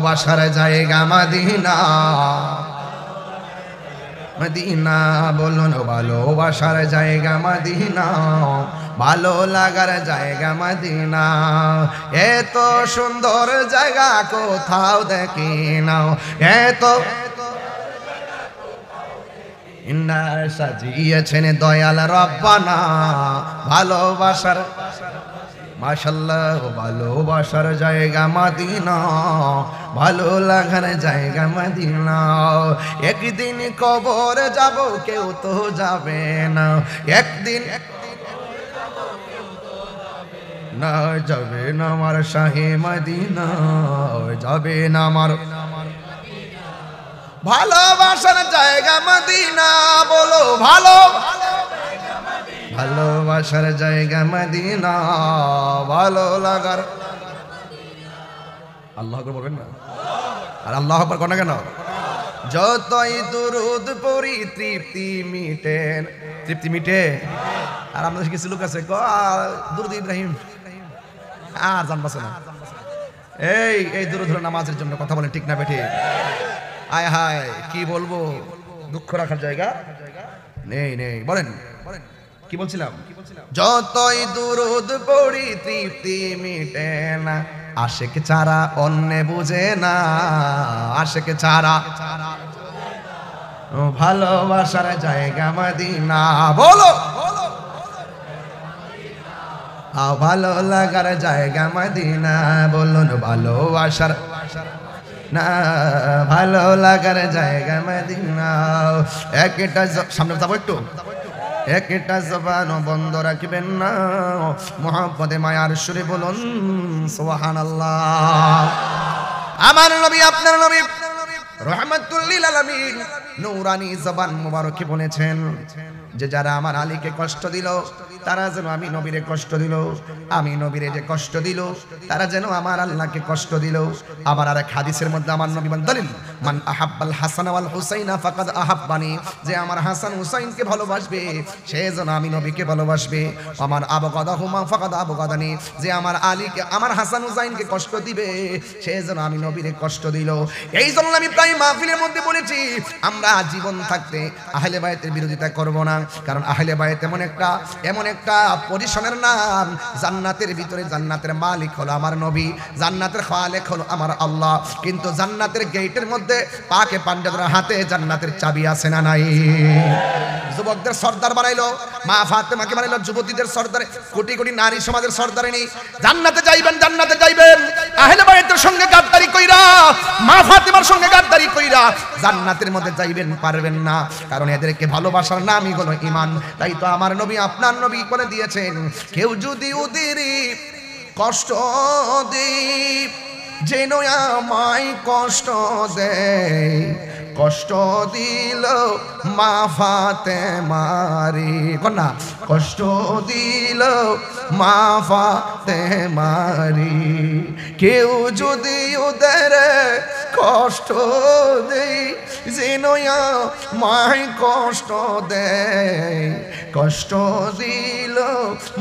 ভালোবাসার জায়গা Medina Medina বলুন ভালোবাসার জায়গা মদিনা ভালো লাগার জায়গা মদিনা এত সুন্দর জায়গা কোথাও দেখি না এত ইন্না সাজিয়েছেন দয়াল রব্বানা ভালোবাসার মাশাআল্লাহ ভালোবাসার জায়গা মদিনা ভালো লাগার জায়গা মদিনা একদিন কবর যাব কেউ তো যাবে না একদিন না যাবে না আমার শাহে মদিনা যাবে না আমার ভালোবাসার জায়গা মদিনা বলো ভালো ভালোবাসার জায়গা মদিনা ভালো লাগার আল্লাহু আকবার বলবেন না আর আল্লাহু আকবার কোন কেন যতই দুরূদ পড়ি তৃপ্তি মিটে আর আমাদের কিছু লোক আছে দুরূদ ইব্রাহিম আর জানবাছে না এই দুরূদ নামাজের জন্য কথা বলেন ঠিক না বেঠি আয় হায় কি বলবো দুঃখ রাখার জায়গা নেই বলেন কি বলছিলাম যতই দুরূদ পড়ি তৃপ্তি মিটে না আশিক ছাড়া অন্য বুঝে না আশিক ছাড়া ভালোবাসার জায়গা মদিনা বলো ভালো লাগার জায়গা মদিনা বলুন ভালোবাসার না ভালো লাগার জায়গা মদিনা একটা সামনে যাবো একটু একটা জবান বন্ধ রাখবেন না মুহাব্বতে মায়ার সুরে বলুন সুবহানাল্লাহ আমার নবী আপনার নবী রাহমাতুল লিল আলামিন নূরানী জবান মুবারকে বলেছেন যে যারা আমার আলীকে কষ্ট দিল তারা যেন আমি নবীরে কষ্ট দিল আমি নবীরে যে কষ্ট দিল তারা যেন আমার আল্লাহকে কষ্ট দিল আবার আরেক হাদিসের মধ্যে আমার নবী বলেন দলিল মান আহাব্বাল হাসান ওয়াল হুসাইনা ফাকাদ আহাব্বানি যে আমার হাসান হুসাইনকে ভালোবাসবে সে যেন আমি নবীকে ভালোবাসবে আমার আবগাদাহুমা ফাকাদ আবগাদানি যে আমার আলীকে আমার হাসান হুসাইনকে কষ্ট দিবে সে যেন আমি নবীরে কষ্ট দিল এই জন্য আমি প্রায় মাহফিলের মধ্যে বলেছি আমরা জীবন থাকতে আহলে বায়তের বিরোধিতা করব না কারণ আহলে বায়ত এমন একটা পজিশনের নাম জান্নাতের ভিতরে জান্নাতের মালিক হলো আমার নবী জান্নাতের খালেক হলো আমার আল্লাহ কিন্তু জান্নাতের গেটের মধ্যে পাকে পাঞ্জাবের হাতে জান্নাতের চাবি আছে না নাই যুবকদের সর্দার বানাইলো মা ফাতেমাকে বানাইলো যুবতীদের সর্দার কোটি কোটি নারী সমাজের সর্দারিনী জান্নাতে যাইবেন আহলে বায়তের সঙ্গে গাদ্দারি কইরা মা ফাতেমার সঙ্গে গাদ্দারি কইরা জান্নাতের মধ্যে যাইবেন পারবেন না কারণ এদেরকে ভালোবাসার নামই হলো ঈমান তাই তো আমার নবী আপনার নবী করে দিয়েছেন কেউ যদি ওদের কষ্ট দেয় যেন আমায় কষ্ট দেয় কষ্ট দিল মা ফাতেমারি কন্যা কষ্ট দিল মা ফাতেমারি কেউ যদি ওদের কষ্ট দেয় যেন আমায় কষ্ট দেয় কষ্ট দিল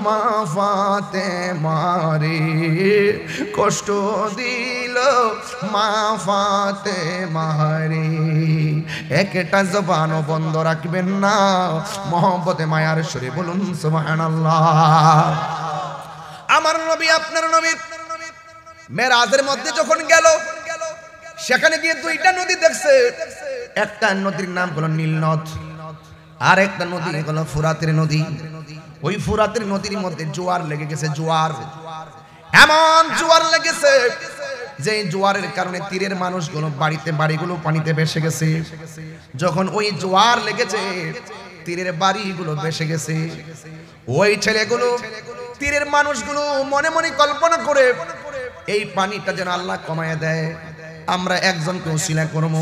মা ফাতেমারি কষ্ট দিল মা ফাতেমারি একটা জবান বন্ধ রাখবেন না মহব্বতে মায়ার সুরে বলুন সুবহানাল্লাহ আমার নবী আপনার নবী মেরাজের মধ্যে যখন গেল সেখানে গিয়ে দুইটা নদী দেখছে একটা নদীর নাম হলো নীল নদ আর একটা নদী হলো ফুরাতের নদী ওই ফুরাতের নদীর মধ্যে জোয়ার লেগে গেছে জোয়ার এমন জোয়ার লেগেছে যে জোয়ারের কারণে তীরের মানুষগুলো বাড়িগুলো পানিতে ভেসে গেছে যখন ওই জোয়ার লেগেছে তীরের বাড়িগুলো ভেসে গেছে ওই ছেলেগুলো তীরের মানুষগুলো মনে মনে কল্পনা করে এই পানিটা যেন আল্লাহ কমায় দেয় আমরা একজনকে ওসিলা করব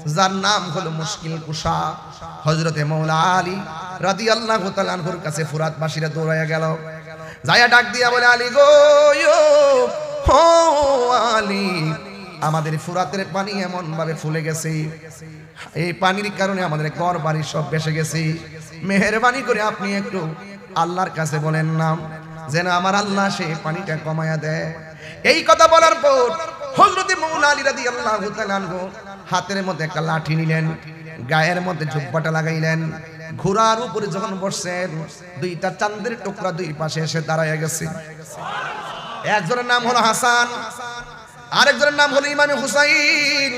যার নাম হলো মুশকিল কুশা হযরতে মাওলা আলী রাদিয়াল্লাহু তাআলা আনহুর কাছে ফুরাতবাসীরা দৌড়ায়া গেল যায়া ডাক দিয়া বলে আলী গো ও আলী আমাদের ফুরাতের পানি এমন ভাবে ফুলে গেছে এই পানির কারণে আমাদের ঘর বাড়ি সব ভেসে গেছে মেহেরবানি করে আপনি একটু আল্লাহর কাছে বলেন না যেন আমার আল্লাহ সেই পানিটা কমায়া দেয় এই কথা বলার পর হযরত মাওলা আলী রাদিয়াল্লাহু তাআলা আনহু হাতের মধ্যে একটা লাঠি নিলেন, গায়ের মধ্যে জুব্বাটা লাগাইলেন, ঘোড়ার উপরে যখন বসছেন দুইটা চাঁদের টুকরা দুই পাশে এসে দাঁড়ায় গেছে। একজনের নাম হলো হাসান, আরেকজনের নাম হলো ইমাম হুসাইন।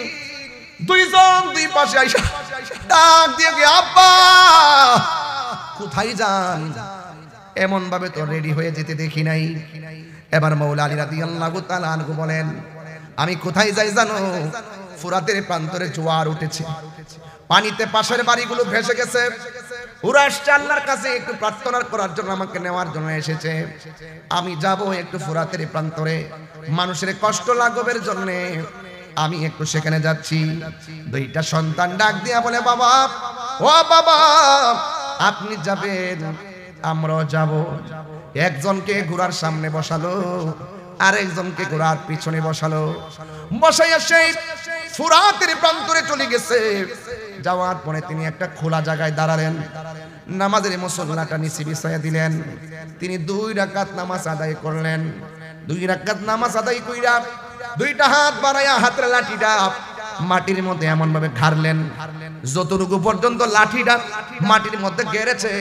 দুইজন দুই পাশে আইসা ডাক দিয়ে গিয়ে, আব্বা কোথায় যান? এমন ভাবে তো রেডি হয়ে যেতে দেখি নাই। এবার মাওলা আলী রাদিয়াল্লাহু তাআলা আনহু বলেন, আমি কোথায় যাই জানো? ফুরাতের প্রান্তরে জোয়ার উঠেছে, পানিতে পাশের বাড়িগুলো ভেসে গেছে। ওরা আসছে আল্লাহর কাছে একটু প্রার্থনা করার জন্য, আমাকে নেওয়ার জন্য এসেছে। আমি যাব একটু ফুরাতের প্রান্তরে, মানুষের কষ্ট লাঘবের জন্য আমি একটু সেখানে যাচ্ছি। দুইটা সন্তান ডাক দিয়া বলে, বাবা, ও বাবা, আপনি যাবেন, আমরাও যাব। একজনকে ঘোড়ার সামনে বসালো, আরেকজনকে ঘোড়ার পিছনে বসালো। বসাইয়া সেই ফুরাতের প্রান্তরে চলে গেছে। যাওয়ার পরে তিনি একটা খোলা জায়গায় দাঁড়ালেন, নামাজের মুসল্লাটা নিচে বিছাইয়া দিলেন। তিনি 2 রাকাত নামাজ আদায় করলেন। 2 রাকাত নামাজ আদায় কইরা দুইটা হাত বাড়াইয়া হাতের লাঠিটা মাটির মধ্যে এমন ভাবে ঘাড়লেন, যতটুকু পর্যন্ত লাঠিটা মাটির মধ্যে গেড়েছে,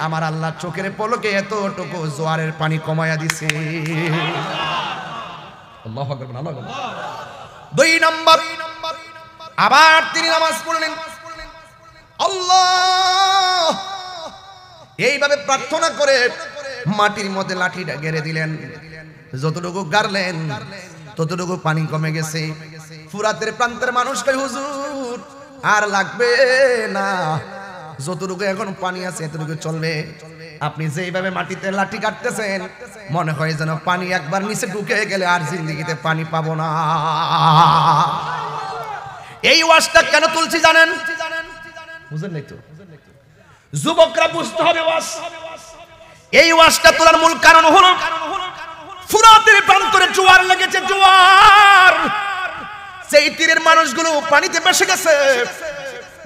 আমার আল্লাহ চোখের পলকে এতটুকু জোয়ারের পানি কমায়া দিছে। আল্লাহু আকবার, আল্লাহু আকবার। 2 নম্বর, আবার তিনি নামাজ পড়লেন, আল্লাহ, এইভাবে প্রার্থনা করে মাটির মধ্যে লাঠিটা গেড়ে দিলেন। যতটুকু গাড়লেন ততটুকু পানি কমে গেছে। ফুরাতের প্রান্তের মানুষ কয়, হুজুর আর লাগবে না, যতটুকু এখন পানি আছে এতটুকু চলবে। আপনি যেইভাবে মাটিতে লাঠি কাটতেছেন, মনে হয় যেন পানি একবার নিচে ঢুকে গেলে আর জিন্দেগিতে পানি পাবো না। এই ওয়াজটা কেন তুলছি জানেন? বুঝেন নাই তো? যুবকরা বুঝতে হবে ওয়াজ। এই ওয়াজটা তোলার মূল কারণ হলো ফুরাতের প্রান্তরে জোয়ার লেগেছে, জোয়ার। সেই তীরের মানুষগুলো পানিতে ভেসে গেছে।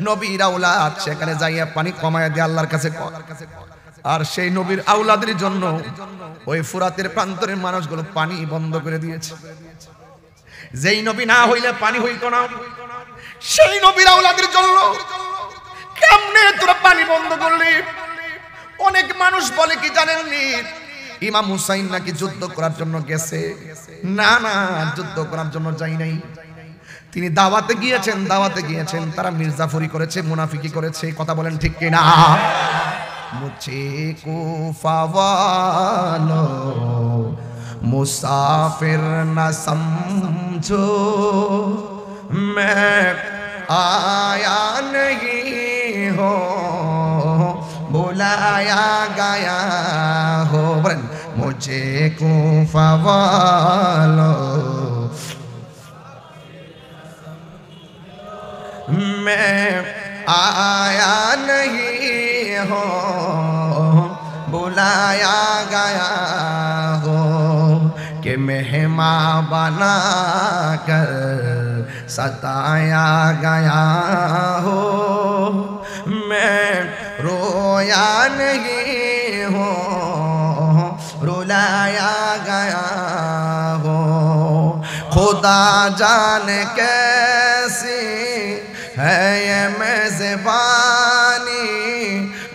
নবীর আওলাদ সেখানে যাইয়া পানি কমায়া দিয়ে আল্লাহর কাছে, আর সেই নবীর আওলাদের জন্য ওই ফুরাতের প্রান্তরের মানুষগুলো পানি বন্ধ করে দিয়েছে। যেই নবী না হইলে পানি হইতো না, সেই নবীর আওলাদের জন্য কেমনে তোরা পানি বন্ধ করলি? অনেক মানুষ বলে কি জানেননি, ইমাম হুসাইন নাকি যুদ্ধ করার জন্য গেছে। না না, যুদ্ধ করার জন্য যাই নাই। তিনি দাওয়াতে গিয়েছেন, তারা মির্জাফরি করেছে, মুনাফিকি করেছে। কথা বলেন ঠিক কিনা? মুঝে কুফা ওয়ালো মুসাফির না সমঝো, मैं आया नहीं हो बुलाया गया हो। मुझे कुफा वालो मैं आया नहीं हो बुलाया गया हो, कि मेहमान बना कर सताया गया हो। मैं रोया नहीं हो रुलाया गया हो, खुदा जाने कैसी है ये मेज़बानी,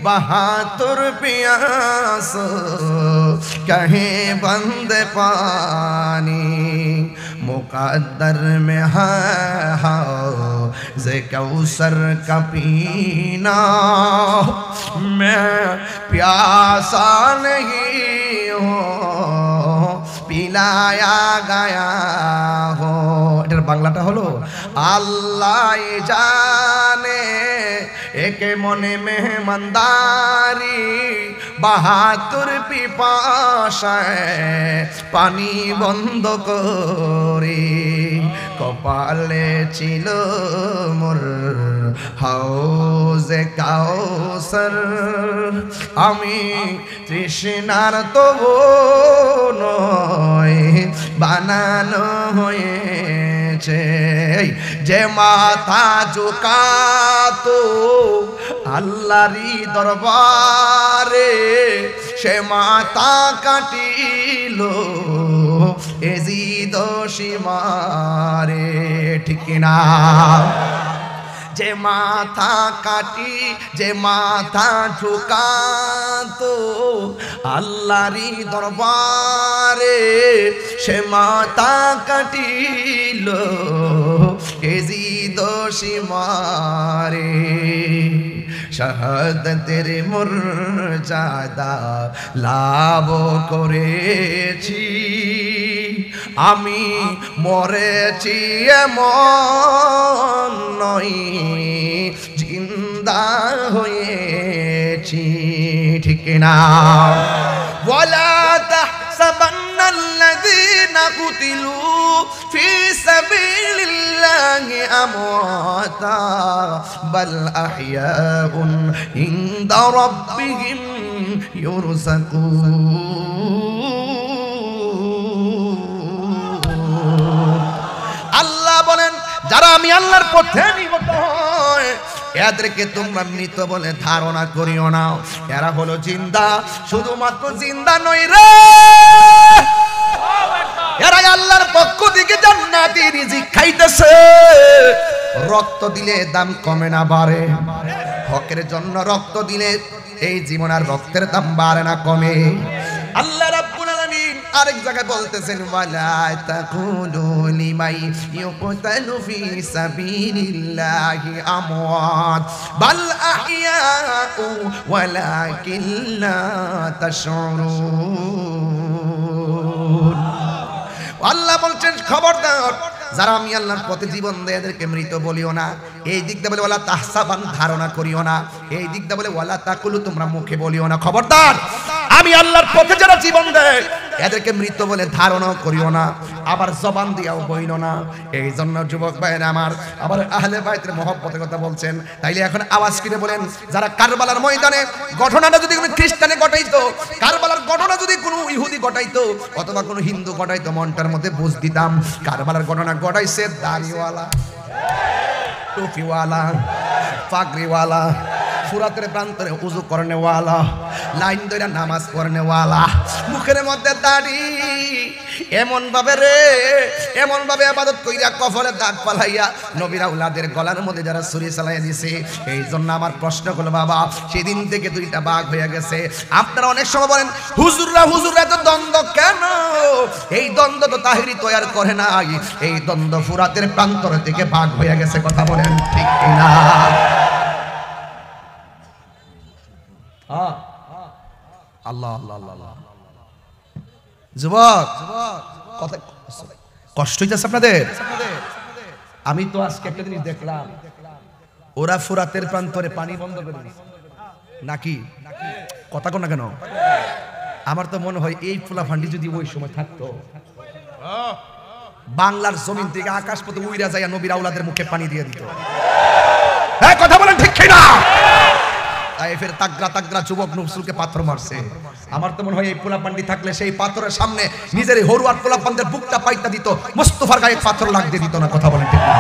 बहादुर प्यास कहीं बंद पानी, मुकद्दर में है हौज़ कौसर का पीना, मैं प्यासा नहीं हूँ पिलाया गया हो। এটার বাংলাটা হলো, আল্লাহ জানে একে মনে মেহমানদারি, বাহাদুর পিপাসায় পানি বন্ধ করে, কপালে ছিল মোর হাউজে কাউসার, আমি তৃষ্ণার তবু নয় বানানো হয়েছে। যে মাথা ঝুঁকাতো আল্লাহরই দরবারে, সে মাথা কাটিল এজিদ সীমারে, ঠিক না? যে মাথা কাটি, যে মাথা ঝুকাতো আল্লাহরই দরবারে, সে মাথা কাটিল এজিদ সীমারে। শাহাদাতের মর্যাদা লাভ করেছি, আমি মরেছি এমন নয়, জিন্দা হয়েছি, ঠিক না? ওয়ালা তাহসাবান্নাল্লাযীনা কুতিলু ফি সাবিলিল্লাহি আমওয়াতা বাল আহইয়াউন ইনদা রাব্বিহিম ইউরযাকুন। আল্লাহ বলেন, যারা আমি আল্লাহর পথে নিহত হয় এদেরকে তোমরা মৃত বলে ধারণা করিও না, এরা হলো জিন্দা। শুধুমাত্র জিন্দা নয় রে, এরা আল্লাহর পক্ষ থেকে জান্নাতি রিজিক খাইতেছে। রক্ত দিলে দাম কমে না বাড়ে, হকের জন্য রক্ত দিলে এই জীবন আর রক্তের দাম বাড়ে না কমে। আল্লাহ রাব্বুল আলামিন আরেক জায়গায় বলতেছেন, ওয়ালা তাকুলু লিমাই ইউকতালু ফি সাবিলিল্লাহি আমওয়াত বাল আহইয়াউ ওয়ালাকিন লা তাশউরুন। আল্লাহ বলছেন, খবরদার যারা আমি আল্লাহর পথে জীবন দেয় এদেরকে মৃত বলিও না। এই দিকটা বলে ওয়ালা তাহসাবান, ধারণা করিও না। এই দিকটা বলে ওয়ালা তাকুলু, তোমরা মুখে বলিও না। খবরদার আমি আল্লাহর পথে যারা জীবন দেয় এদেরকে মৃত বলে ধারণা করিও না, আবার জবান দিয়াও বইল না। এই জন্য যুবক ভাইরা আমার, আবার আহলে বাইতের মহব্বতের কথা বলছেন, তাইলে এখন আওয়াজ করে বলেন, যারা কারবালার ময়দানে ঘটনাটা যদি কোনো খ্রিস্টানে ঘটাইতো, কারবালার ঘটনা যদি কোনো ইহুদি ঘটাইতো অথবা কোনো হিন্দু ঘটাইতো, মনটার মধ্যে বুঝ দিতাম কারবালার ঘটনা ঘটাইছে দাড়িওয়ালা, টুপিওয়ালা, পাগড়িওয়ালা, ফুরাতের প্রান্তরে উজু করনেওয়ালা, লাইন ধরে নামাজ পড়নেওয়ালা, মুখের মধ্যে দাড়ি, এমন ভাবে রে, এমন ভাবে ইবাদত কইরা কফরে দাগ পালাইয়া নবীর আওলাদের গলার মধ্যে যারা ছুরি চালাইয়া দিছে। এই জন্য আমার প্রশ্ন হলো বাবা, সেদিন থেকে দুইটা ভাগ হয়ে গেছে। আপনারা অনেক সময় বলেন, হুজুররা এত দ্বন্দ্ব কেন? এই দ্বন্দ্ব তো তাহিরি তৈয়ার করে নাই, এই দ্বন্দ্ব ফুরাতের প্রান্তর থেকে ভাগ হয়ে গেছে। কথা বলেন ঠিক কিনা? আল্লাহ আল্লাহ আল্লাহ। যুবক, কথা কষ্ট হইতেছে আপনাদের? আমি তো আজকে একটা জিনিস দেখলাম, ওরা ফুরাতের প্রান্তরে পানি বন্ধ করে দিয়েছে নাকি? কথা কোন না কেন? আমার তো মনে হয় এই ফুলাফান্ডি যদি ওই সময় থাকতো, বাংলার জমিন থেকে আকাশ পথে উইরা যাইয়া নবীর আওলাদের মুখে পানি দিয়ে দিত। হ্যাঁ, কথা বলেন ঠিক কিনা? তাইফের তাগরা তাগরা যুবক নফসুলকে পাথর মারছে। আমার তো মনে হয় এই পোলাপান্ডি থাকলে সেই পাথরের সামনে নিজের হরুয়ার পোলাপানদের বুকটা পাইতা দিত, মুস্তাফার গায়ে পাথর লাগ দিয়ে দিত না। কথা বলেন ঠিক কিনা?